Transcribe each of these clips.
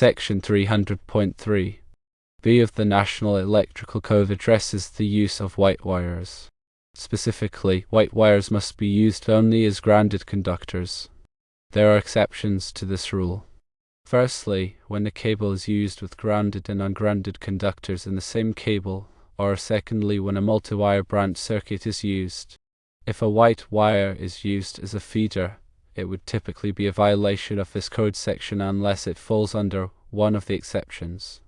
Section 300.3 B of the National Electrical Code addresses the use of white wires. Specifically, white wires must be used only as grounded conductors. There are exceptions to this rule. Firstly, when the cable is used with grounded and ungrounded conductors in the same cable, or secondly, when a multi-wire branch circuit is used. If a white wire is used as a feeder, it would typically be a violation of this code section unless it falls under one of the exceptions.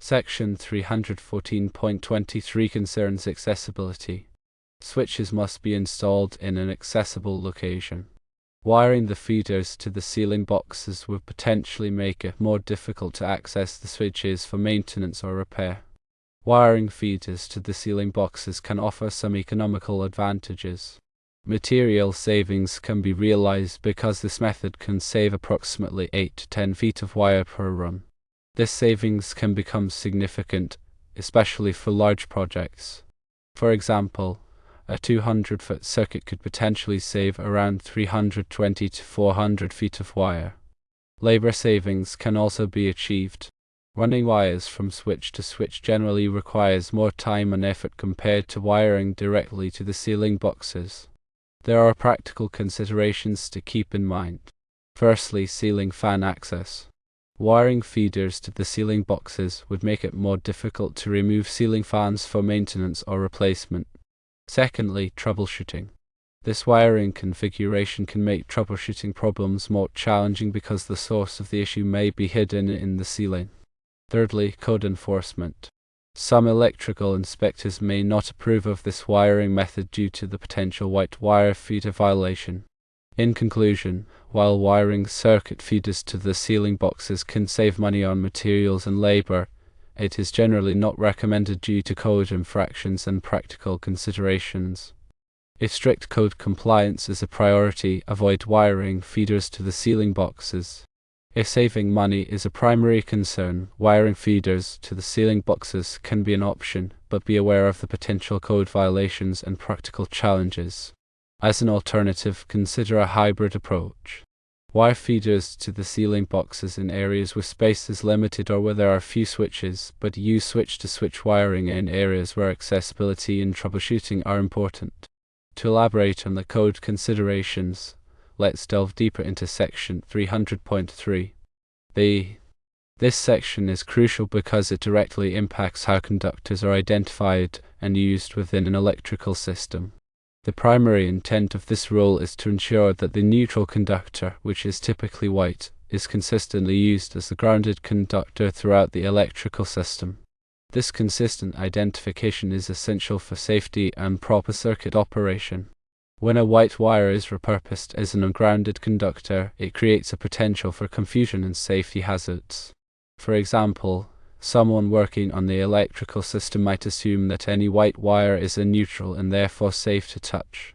Section 314.23 concerns accessibility. Switches must be installed in an accessible location. Wiring the feeders to the ceiling boxes would potentially make it more difficult to access the switches for maintenance or repair. Wiring feeders to the ceiling boxes can offer some economical advantages. Material savings can be realized because this method can save approximately 8 to 10 feet of wire per run. This savings can become significant, especially for large projects. For example, a 200-foot circuit could potentially save around 320 to 400 feet of wire. Labor savings can also be achieved. Running wires from switch to switch generally requires more time and effort compared to wiring directly to the ceiling boxes. There are practical considerations to keep in mind. Firstly, ceiling fan access. Wiring feeders to the ceiling boxes would make it more difficult to remove ceiling fans for maintenance or replacement. Secondly, troubleshooting. This wiring configuration can make troubleshooting problems more challenging because the source of the issue may be hidden in the ceiling. Thirdly, code enforcement. Some electrical inspectors may not approve of this wiring method due to the potential white wire feeder violation. In conclusion, while wiring circuit feeders to the ceiling boxes can save money on materials and labor, it is generally not recommended due to code infractions and practical considerations. If strict code compliance is a priority, avoid wiring feeders to the ceiling boxes. If saving money is a primary concern, wiring feeders to the ceiling boxes can be an option, but be aware of the potential code violations and practical challenges. As an alternative, consider a hybrid approach. Wire feeders to the ceiling boxes in areas where space is limited or where there are few switches, but use switch-to-switch wiring in areas where accessibility and troubleshooting are important. To elaborate on the code considerations, let's delve deeper into section 300.3. This section is crucial because it directly impacts how conductors are identified and used within an electrical system. The primary intent of this rule is to ensure that the neutral conductor, which is typically white, is consistently used as the grounded conductor throughout the electrical system. This consistent identification is essential for safety and proper circuit operation. When a white wire is repurposed as an ungrounded conductor, it creates a potential for confusion and safety hazards. For example, someone working on the electrical system might assume that any white wire is a neutral and therefore safe to touch.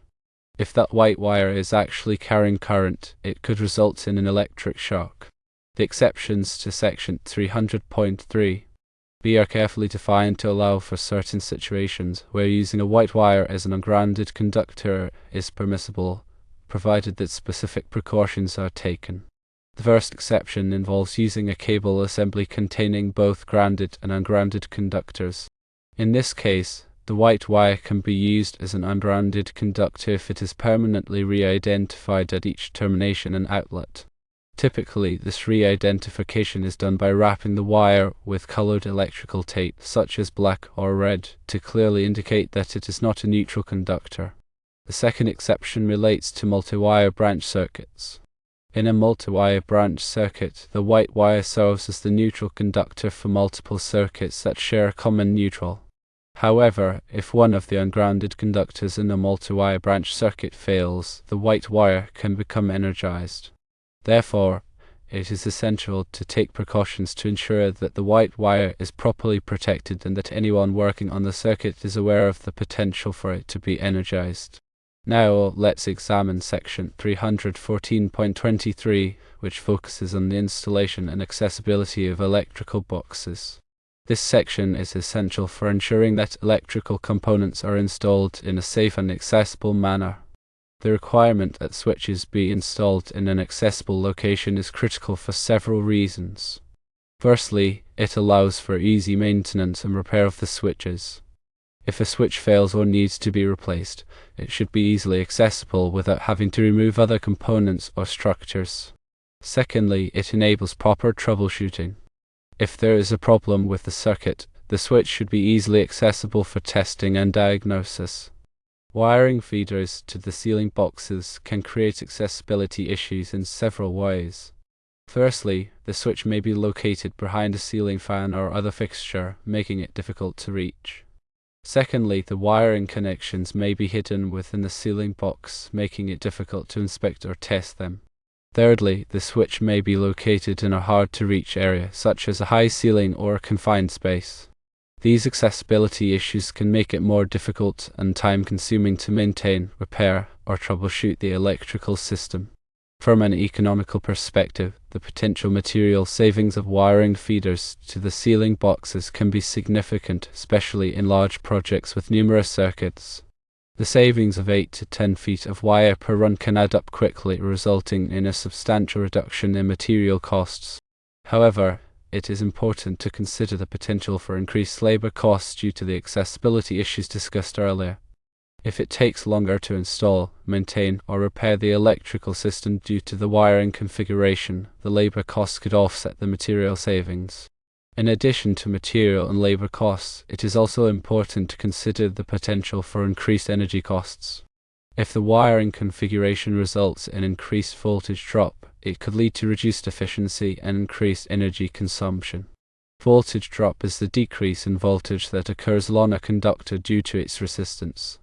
If that white wire is actually carrying current, it could result in an electric shock. The exceptions to section 300.3 B are carefully defined to allow for certain situations where using a white wire as an ungrounded conductor is permissible, provided that specific precautions are taken. The first exception involves using a cable assembly containing both grounded and ungrounded conductors. In this case, the white wire can be used as an ungrounded conductor if it is permanently re-identified at each termination and outlet. Typically, this re-identification is done by wrapping the wire with colored electrical tape, such as black or red, to clearly indicate that it is not a neutral conductor. The second exception relates to multi-wire branch circuits. In a multi-wire branch circuit, the white wire serves as the neutral conductor for multiple circuits that share a common neutral. However, if one of the ungrounded conductors in a multi-wire branch circuit fails, the white wire can become energized. Therefore, it is essential to take precautions to ensure that the white wire is properly protected and that anyone working on the circuit is aware of the potential for it to be energized. Now let's examine section 314.23, which focuses on the installation and accessibility of electrical boxes. This section is essential for ensuring that electrical components are installed in a safe and accessible manner. The requirement that switches be installed in an accessible location is critical for several reasons. Firstly, it allows for easy maintenance and repair of the switches. If a switch fails or needs to be replaced, it should be easily accessible without having to remove other components or structures. Secondly, it enables proper troubleshooting. If there is a problem with the circuit, the switch should be easily accessible for testing and diagnosis. Wiring feeders to the ceiling boxes can create accessibility issues in several ways. Firstly, the switch may be located behind a ceiling fan or other fixture, making it difficult to reach. Secondly, the wiring connections may be hidden within the ceiling box, making it difficult to inspect or test them. Thirdly, the switch may be located in a hard-to-reach area, such as a high ceiling or a confined space. These accessibility issues can make it more difficult and time-consuming to maintain, repair, or troubleshoot the electrical system. From an economical perspective, the potential material savings of wiring feeders to the ceiling boxes can be significant, especially in large projects with numerous circuits. The savings of 8 to 10 feet of wire per run can add up quickly, resulting in a substantial reduction in material costs. However, it is important to consider the potential for increased labor costs due to the accessibility issues discussed earlier. If it takes longer to install, maintain, or repair the electrical system due to the wiring configuration, the labor costs could offset the material savings. In addition to material and labor costs, it is also important to consider the potential for increased energy costs. If the wiring configuration results in increased voltage drop, it could lead to reduced efficiency and increased energy consumption. Voltage drop is the decrease in voltage that occurs along a conductor due to its resistance.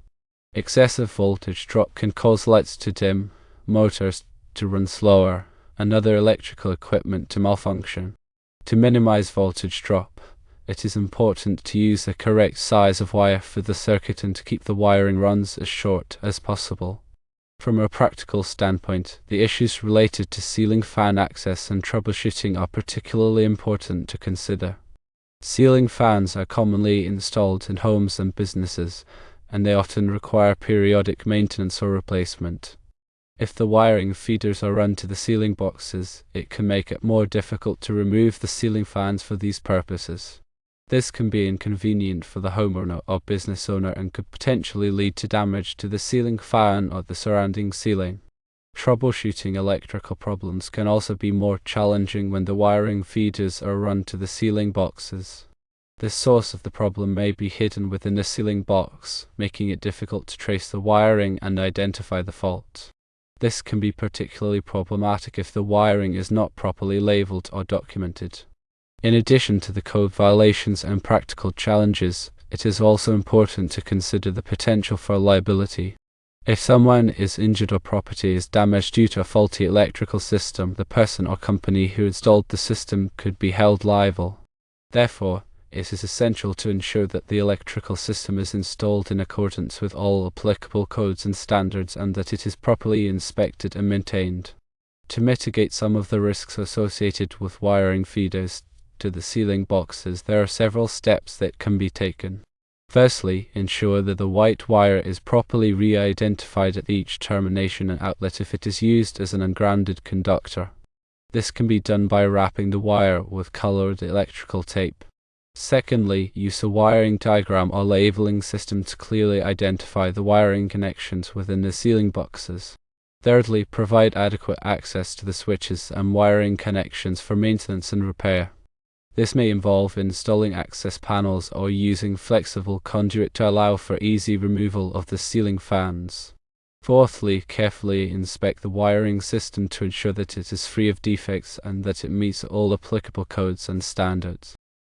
Excessive voltage drop can cause lights to dim, motors to run slower, and other electrical equipment to malfunction. To minimize voltage drop, it is important to use the correct size of wire for the circuit and to keep the wiring runs as short as possible. From a practical standpoint, the issues related to ceiling fan access and troubleshooting are particularly important to consider. Ceiling fans are commonly installed in homes and businesses, and they often require periodic maintenance or replacement. If the wiring feeders are run to the ceiling boxes, it can make it more difficult to remove the ceiling fans for these purposes. This can be inconvenient for the homeowner or business owner and could potentially lead to damage to the ceiling fan or the surrounding ceiling. Troubleshooting electrical problems can also be more challenging when the wiring feeders are run to the ceiling boxes. The source of the problem may be hidden within the ceiling box, making it difficult to trace the wiring and identify the fault. This can be particularly problematic if the wiring is not properly labeled or documented. In addition to the code violations and practical challenges, it is also important to consider the potential for liability. If someone is injured or property is damaged due to a faulty electrical system, the person or company who installed the system could be held liable. Therefore, it is essential to ensure that the electrical system is installed in accordance with all applicable codes and standards and that it is properly inspected and maintained. To mitigate some of the risks associated with wiring feeders to the ceiling boxes, there are several steps that can be taken. Firstly, ensure that the white wire is properly re-identified at each termination and outlet if it is used as an ungrounded conductor. This can be done by wrapping the wire with colored electrical tape. Secondly, use a wiring diagram or labeling system to clearly identify the wiring connections within the ceiling boxes. Thirdly, provide adequate access to the switches and wiring connections for maintenance and repair. This may involve installing access panels or using flexible conduit to allow for easy removal of the ceiling fans. Fourthly, carefully inspect the wiring system to ensure that it is free of defects and that it meets all applicable codes and standards.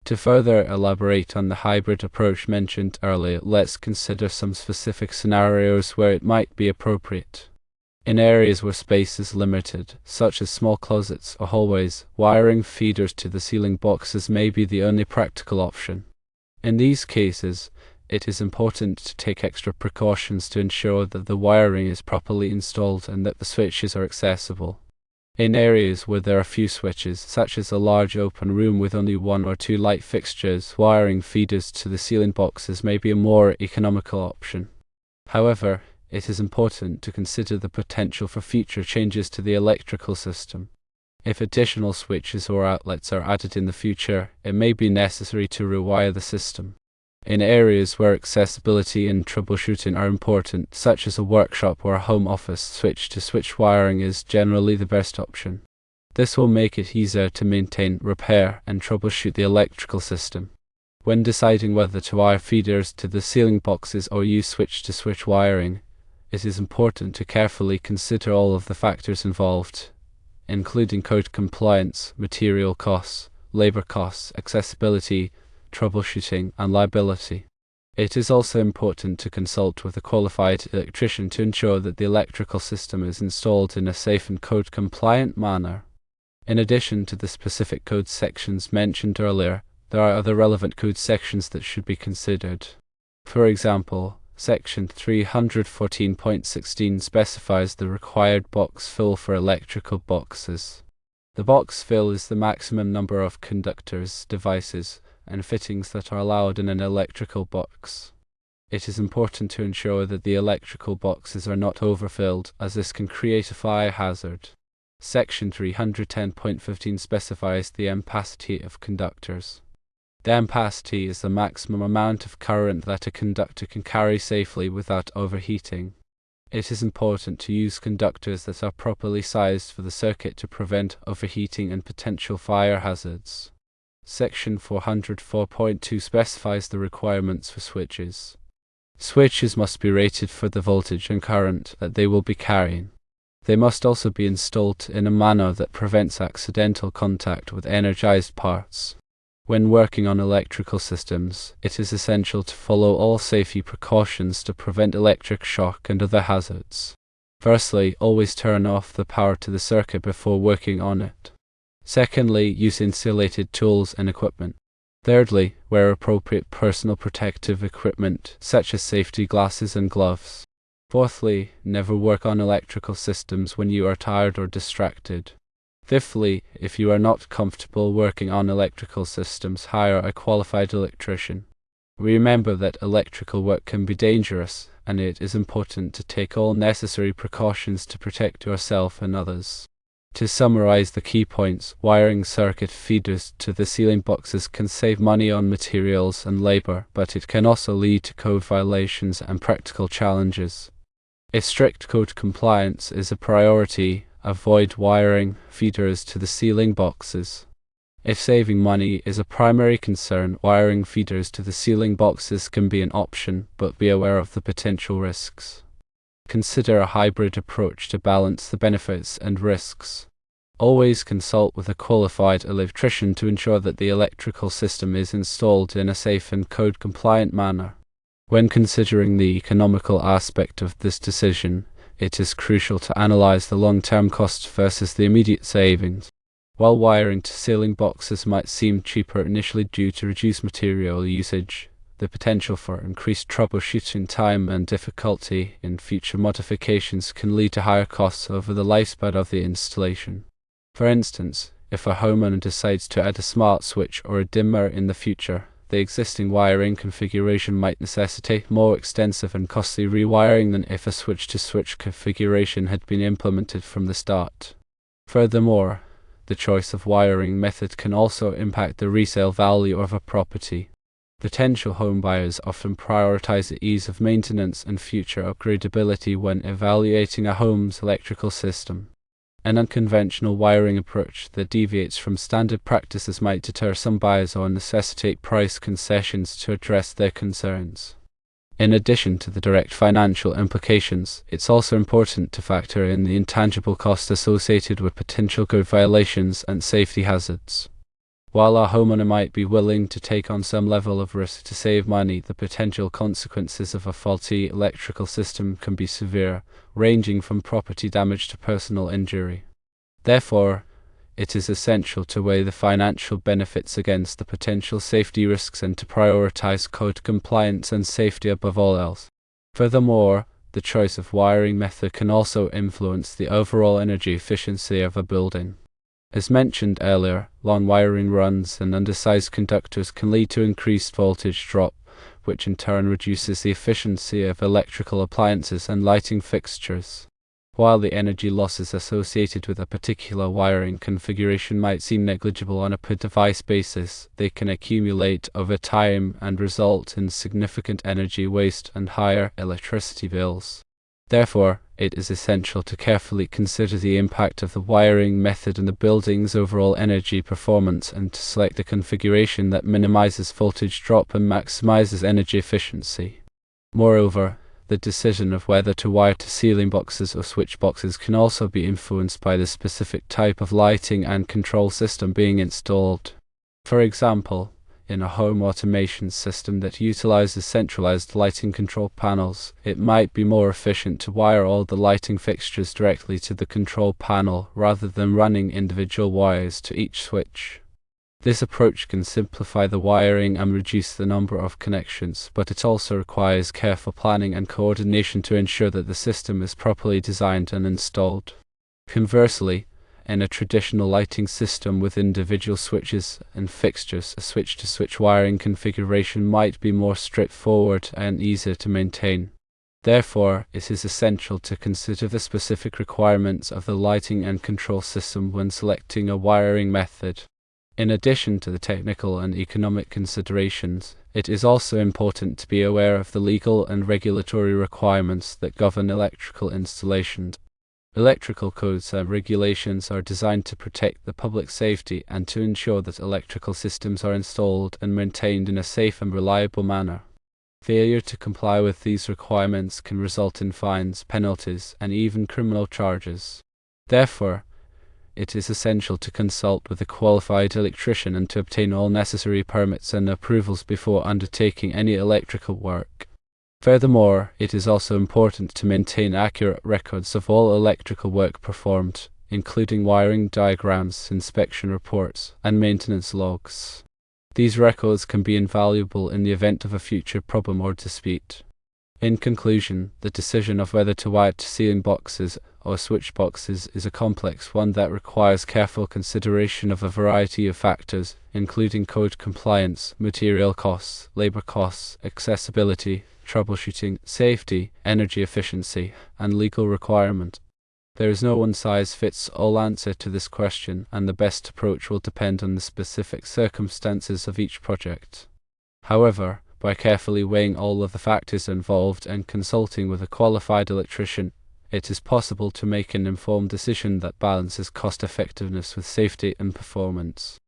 To further elaborate on the hybrid approach mentioned earlier, let's consider some specific scenarios where it might be appropriate. In areas where space is limited, such as small closets or hallways, wiring feeders to the ceiling boxes may be the only practical option. In these cases, it is important to take extra precautions to ensure that the wiring is properly installed and that the switches are accessible. In areas where there are few switches, such as a large open room with only 1 or 2 light fixtures, wiring feeders to the ceiling boxes may be a more economical option. However, it is important to consider the potential for future changes to the electrical system. If additional switches or outlets are added in the future, it may be necessary to rewire the system. In areas where accessibility and troubleshooting are important, such as a workshop or a home office, switch-to-switch wiring is generally the best option. This will make it easier to maintain, repair, and troubleshoot the electrical system. When deciding whether to wire feeders to the ceiling boxes or use switch-to-switch wiring, it is important to carefully consider all of the factors involved, including code compliance, material costs, labor costs, accessibility, troubleshooting, and liability. It is also important to consult with a qualified electrician to ensure that the electrical system is installed in a safe and code-compliant manner. In addition to the specific code sections mentioned earlier, there are other relevant code sections that should be considered. For example, Section 314.16 specifies the required box fill for electrical boxes. The box fill is the maximum number of conductors, devices, and fittings that are allowed in an electrical box. It is important to ensure that the electrical boxes are not overfilled, as this can create a fire hazard. Section 310.15 specifies the ampacity of conductors. The ampacity is the maximum amount of current that a conductor can carry safely without overheating. It is important to use conductors that are properly sized for the circuit to prevent overheating and potential fire hazards. Section 404.2 specifies the requirements for switches. Switches must be rated for the voltage and current that they will be carrying. They must also be installed in a manner that prevents accidental contact with energized parts. When working on electrical systems, it is essential to follow all safety precautions to prevent electric shock and other hazards. Firstly, always turn off the power to the circuit before working on it. Secondly, use insulated tools and equipment. Thirdly, wear appropriate personal protective equipment, such as safety glasses and gloves. Fourthly, never work on electrical systems when you are tired or distracted. Fifthly, if you are not comfortable working on electrical systems, hire a qualified electrician. Remember that electrical work can be dangerous, and it is important to take all necessary precautions to protect yourself and others. To summarize the key points, wiring circuit feeders to the ceiling boxes can save money on materials and labor, but it can also lead to code violations and practical challenges. If strict code compliance is a priority, avoid wiring feeders to the ceiling boxes. If saving money is a primary concern, wiring feeders to the ceiling boxes can be an option, but be aware of the potential risks. Consider a hybrid approach to balance the benefits and risks. Always consult with a qualified electrician to ensure that the electrical system is installed in a safe and code-compliant manner. When considering the economical aspect of this decision, it is crucial to analyze the long-term costs versus the immediate savings. While wiring to ceiling boxes might seem cheaper initially due to reduced material usage, the potential for increased troubleshooting time and difficulty in future modifications can lead to higher costs over the lifespan of the installation. For instance, if a homeowner decides to add a smart switch or a dimmer in the future, the existing wiring configuration might necessitate more extensive and costly rewiring than if a switch-to-switch configuration had been implemented from the start. Furthermore, the choice of wiring method can also impact the resale value of a property. Potential home buyers often prioritize the ease of maintenance and future upgradability when evaluating a home's electrical system. An unconventional wiring approach that deviates from standard practices might deter some buyers or necessitate price concessions to address their concerns. In addition to the direct financial implications, it's also important to factor in the intangible costs associated with potential code violations and safety hazards. While a homeowner might be willing to take on some level of risk to save money, the potential consequences of a faulty electrical system can be severe, ranging from property damage to personal injury. Therefore, it is essential to weigh the financial benefits against the potential safety risks and to prioritize code compliance and safety above all else. Furthermore, the choice of wiring method can also influence the overall energy efficiency of a building. As mentioned earlier, long wiring runs and undersized conductors can lead to increased voltage drop, which in turn reduces the efficiency of electrical appliances and lighting fixtures. While the energy losses associated with a particular wiring configuration might seem negligible on a per-device basis, they can accumulate over time and result in significant energy waste and higher electricity bills. Therefore, it is essential to carefully consider the impact of the wiring method on the building's overall energy performance and to select the configuration that minimizes voltage drop and maximizes energy efficiency. Moreover, the decision of whether to wire to ceiling boxes or switch boxes can also be influenced by the specific type of lighting and control system being installed. For example, in a home automation system that utilizes centralized lighting control panels, it might be more efficient to wire all the lighting fixtures directly to the control panel rather than running individual wires to each switch. This approach can simplify the wiring and reduce the number of connections, but it also requires careful planning and coordination to ensure that the system is properly designed and installed. Conversely, in a traditional lighting system with individual switches and fixtures, a switch-to-switch wiring configuration might be more straightforward and easier to maintain. Therefore, it is essential to consider the specific requirements of the lighting and control system when selecting a wiring method. In addition to the technical and economic considerations, it is also important to be aware of the legal and regulatory requirements that govern electrical installations. Electrical codes and regulations are designed to protect the public safety and to ensure that electrical systems are installed and maintained in a safe and reliable manner. Failure to comply with these requirements can result in fines, penalties, and even criminal charges. Therefore, it is essential to consult with a qualified electrician and to obtain all necessary permits and approvals before undertaking any electrical work. Furthermore, it is also important to maintain accurate records of all electrical work performed, including wiring diagrams, inspection reports, and maintenance logs. These records can be invaluable in the event of a future problem or dispute. In conclusion, the decision of whether to wire to ceiling boxes or switch boxes is a complex one that requires careful consideration of a variety of factors, including code compliance, material costs, labor costs, accessibility, troubleshooting, safety, energy efficiency, and legal requirement. There is no one-size-fits-all answer to this question, and the best approach will depend on the specific circumstances of each project. However, by carefully weighing all of the factors involved and consulting with a qualified electrician, it is possible to make an informed decision that balances cost-effectiveness with safety and performance.